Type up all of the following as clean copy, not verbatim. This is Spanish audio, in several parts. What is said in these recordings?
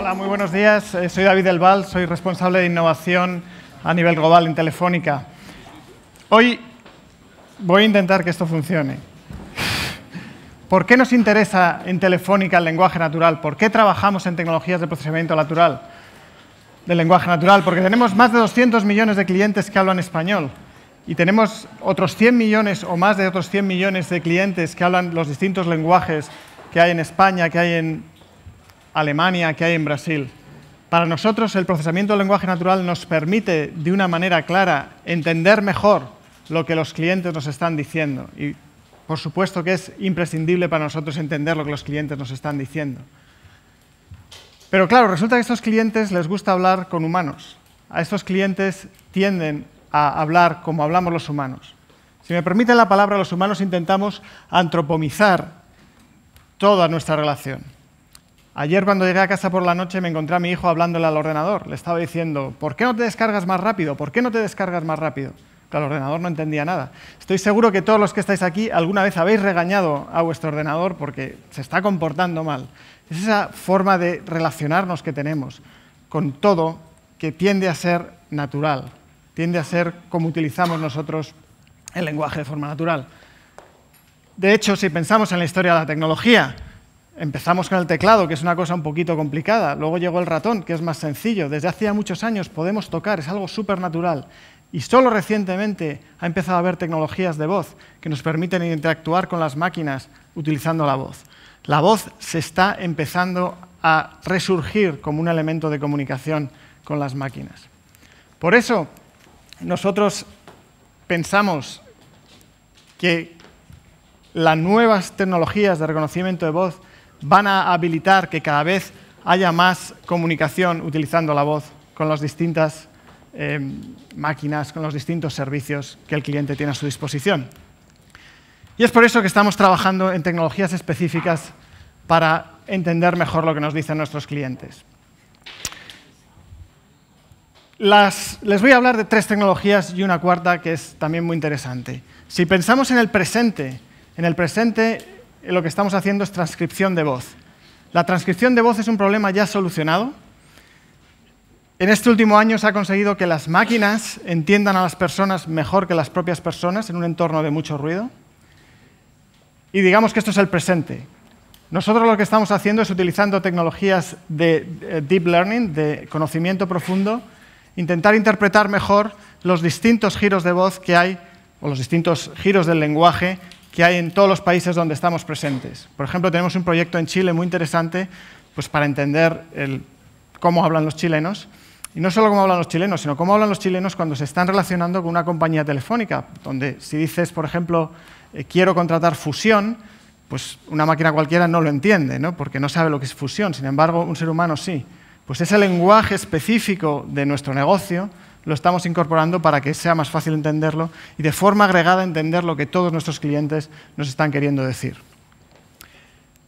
Hola, muy buenos días. Soy David Del Val, soy responsable de innovación a nivel global en Telefónica. Hoy voy a intentar que esto funcione. ¿Por qué nos interesa en Telefónica el lenguaje natural? ¿Por qué trabajamos en tecnologías de procesamiento natural? Del lenguaje natural, porque tenemos más de 200 millones de clientes que hablan español y tenemos otros 100 millones o más de otros 100 millones de clientes que hablan los distintos lenguajes que hay en España, que hay en Alemania, que hay en Brasil. Para nosotros el procesamiento del lenguaje natural nos permite de una manera clara entender mejor lo que los clientes nos están diciendo y por supuesto que es imprescindible para nosotros entender lo que los clientes nos están diciendo. Pero claro, resulta que a estos clientes les gusta hablar con humanos. A estos clientes tienden a hablar como hablamos los humanos. Si me permiten la palabra, los humanos intentamos antropomizar toda nuestra relación. Ayer cuando llegué a casa por la noche me encontré a mi hijo hablándole al ordenador. Le estaba diciendo, ¿por qué no te descargas más rápido? ¿Por qué no te descargas más rápido? Claro, el ordenador no entendía nada. Estoy seguro que todos los que estáis aquí alguna vez habéis regañado a vuestro ordenador porque se está comportando mal. Es esa forma de relacionarnos que tenemos con todo que tiende a ser natural, tiende a ser como utilizamos nosotros el lenguaje de forma natural. De hecho, si pensamos en la historia de la tecnología, empezamos con el teclado, que es una cosa un poquito complicada, luego llegó el ratón, que es más sencillo. Desde hacía muchos años podemos tocar, es algo súper natural. Y solo recientemente ha empezado a haber tecnologías de voz que nos permiten interactuar con las máquinas utilizando la voz. La voz se está empezando a resurgir como un elemento de comunicación con las máquinas. Por eso, nosotros pensamos que las nuevas tecnologías de reconocimiento de voz van a habilitar que cada vez haya más comunicación utilizando la voz con las distintas máquinas, con los distintos servicios que el cliente tiene a su disposición. Y es por eso que estamos trabajando en tecnologías específicas para entender mejor lo que nos dicen nuestros clientes. Les voy a hablar de 3 tecnologías y una cuarta que es también muy interesante. Si pensamos en el presente lo que estamos haciendo es transcripción de voz. La transcripción de voz es un problema ya solucionado. En este último año se ha conseguido que las máquinas entiendan a las personas mejor que las propias personas en un entorno de mucho ruido. Y digamos que esto es el presente. Nosotros lo que estamos haciendo es utilizando tecnologías de deep learning, de conocimiento profundo, intentar interpretar mejor los distintos giros de voz que hay, o los distintos giros del lenguaje que hay en todos los países donde estamos presentes. Por ejemplo, tenemos un proyecto en Chile muy interesante pues, para entender cómo hablan los chilenos. Y no solo cómo hablan los chilenos, sino cómo hablan los chilenos cuando se están relacionando con una compañía telefónica, donde si dices, por ejemplo, quiero contratar fusión, pues una máquina cualquiera no lo entiende, ¿no? Porque no sabe lo que es fusión, sin embargo, un ser humano sí. Pues ese lenguaje específico de nuestro negocio lo estamos incorporando para que sea más fácil entenderlo y de forma agregada entender lo que todos nuestros clientes nos están queriendo decir.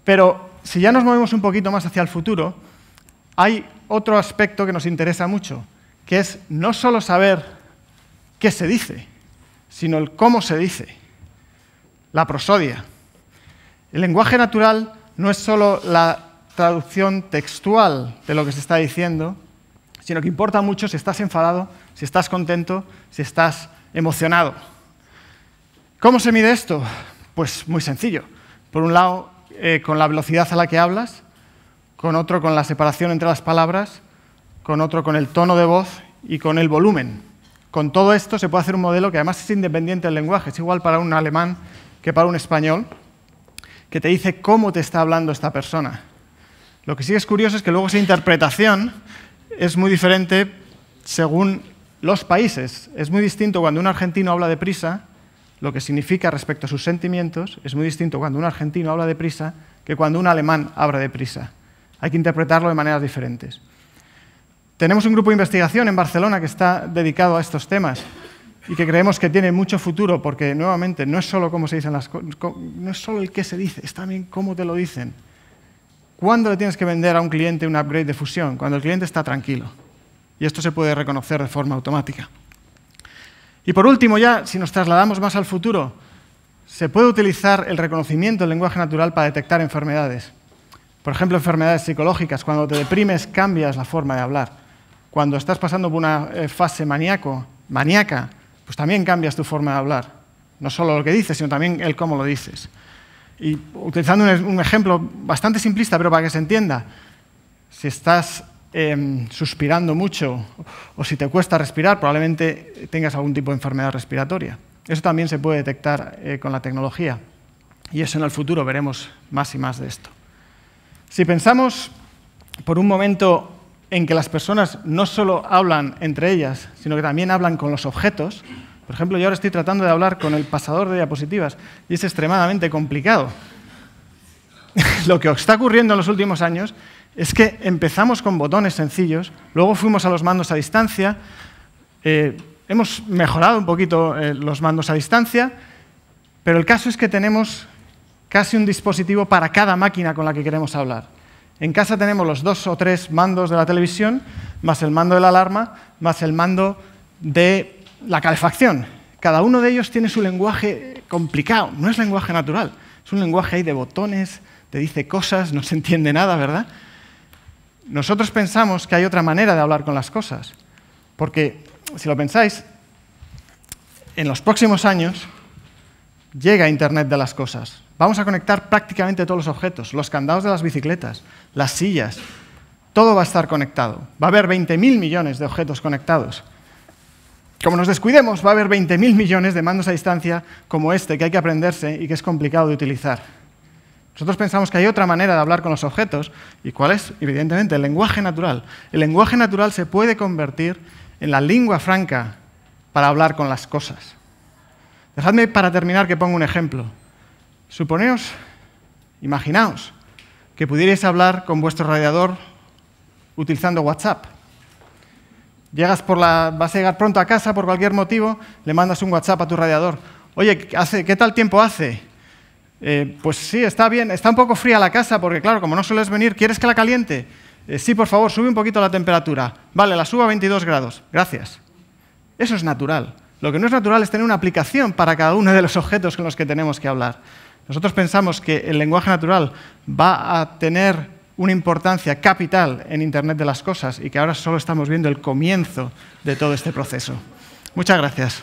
Pero si ya nos movemos un poquito más hacia el futuro, hay otro aspecto que nos interesa mucho, que es no solo saber qué se dice, sino el cómo se dice, la prosodia. El lenguaje natural no es solo la traducción textual de lo que se está diciendo, sino que importa mucho si estás enfadado, si estás contento, si estás emocionado. ¿Cómo se mide esto? Pues muy sencillo. Por un lado, con la velocidad a la que hablas, con otro con la separación entre las palabras, con otro con el tono de voz y con el volumen. Con todo esto se puede hacer un modelo que además es independiente del lenguaje, es igual para un alemán que para un español, que te dice cómo te está hablando esta persona. Lo que sí es curioso es que luego esa interpretación es muy diferente según los países. Es muy distinto cuando un argentino habla deprisa, lo que significa respecto a sus sentimientos, es muy distinto cuando un argentino habla deprisa que cuando un alemán habla deprisa. Hay que interpretarlo de maneras diferentes. Tenemos un grupo de investigación en Barcelona que está dedicado a estos temas y que creemos que tiene mucho futuro porque, nuevamente, no es solo cómo se dicen las cosas, no es solo el qué se dice, es también cómo te lo dicen. ¿Cuándo le tienes que vender a un cliente un upgrade de fusión? Cuando el cliente está tranquilo. Y esto se puede reconocer de forma automática. Y por último, ya, si nos trasladamos más al futuro, se puede utilizar el reconocimiento del lenguaje natural para detectar enfermedades. Por ejemplo, enfermedades psicológicas. Cuando te deprimes, cambias la forma de hablar. Cuando estás pasando por una fase maníaca, pues también cambias tu forma de hablar. No solo lo que dices, sino también el cómo lo dices. Y utilizando un ejemplo bastante simplista, pero para que se entienda, si estás suspirando mucho o si te cuesta respirar, probablemente tengas algún tipo de enfermedad respiratoria. Eso también se puede detectar con la tecnología. Y eso en el futuro veremos más y más de esto. Si pensamos por un momento en que las personas no solo hablan entre ellas, sino que también hablan con los objetos. Por ejemplo, yo ahora estoy tratando de hablar con el pasador de diapositivas y es extremadamente complicado. Lo que está ocurriendo en los últimos años es que empezamos con botones sencillos, luego fuimos a los mandos a distancia, hemos mejorado un poquito los mandos a distancia, pero el caso es que tenemos casi un dispositivo para cada máquina con la que queremos hablar. En casa tenemos los 2 o 3 mandos de la televisión, más el mando de la alarma, más el mando de la calefacción. Cada uno de ellos tiene su lenguaje complicado, no es lenguaje natural, es un lenguaje ahí de botones, te dice cosas, no se entiende nada, ¿verdad? Nosotros pensamos que hay otra manera de hablar con las cosas, porque, si lo pensáis, en los próximos años llega Internet de las cosas. Vamos a conectar prácticamente todos los objetos, los candados de las bicicletas, las sillas, todo va a estar conectado. Va a haber 20.000 millones de objetos conectados. Como nos descuidemos, va a haber 20.000 millones de mandos a distancia como este, que hay que aprenderse y que es complicado de utilizar. Nosotros pensamos que hay otra manera de hablar con los objetos, ¿y cuál es? Evidentemente, el lenguaje natural. El lenguaje natural se puede convertir en la lingua franca para hablar con las cosas. Dejadme para terminar que ponga un ejemplo. Imaginaos, que pudierais hablar con vuestro radiador utilizando WhatsApp. Vas a llegar pronto a casa por cualquier motivo, le mandas un WhatsApp a tu radiador. Oye, ¿qué tal tiempo hace? Pues sí, está bien, está un poco fría la casa porque, claro, como no sueles venir, ¿quieres que la caliente? Sí, por favor, sube un poquito la temperatura. Vale, la subo a 22 grados. Gracias. Eso es natural. Lo que no es natural es tener una aplicación para cada uno de los objetos con los que tenemos que hablar. Nosotros pensamos que el lenguaje natural va a tener una importancia capital en Internet de las cosas y que ahora solo estamos viendo el comienzo de todo este proceso. Muchas gracias.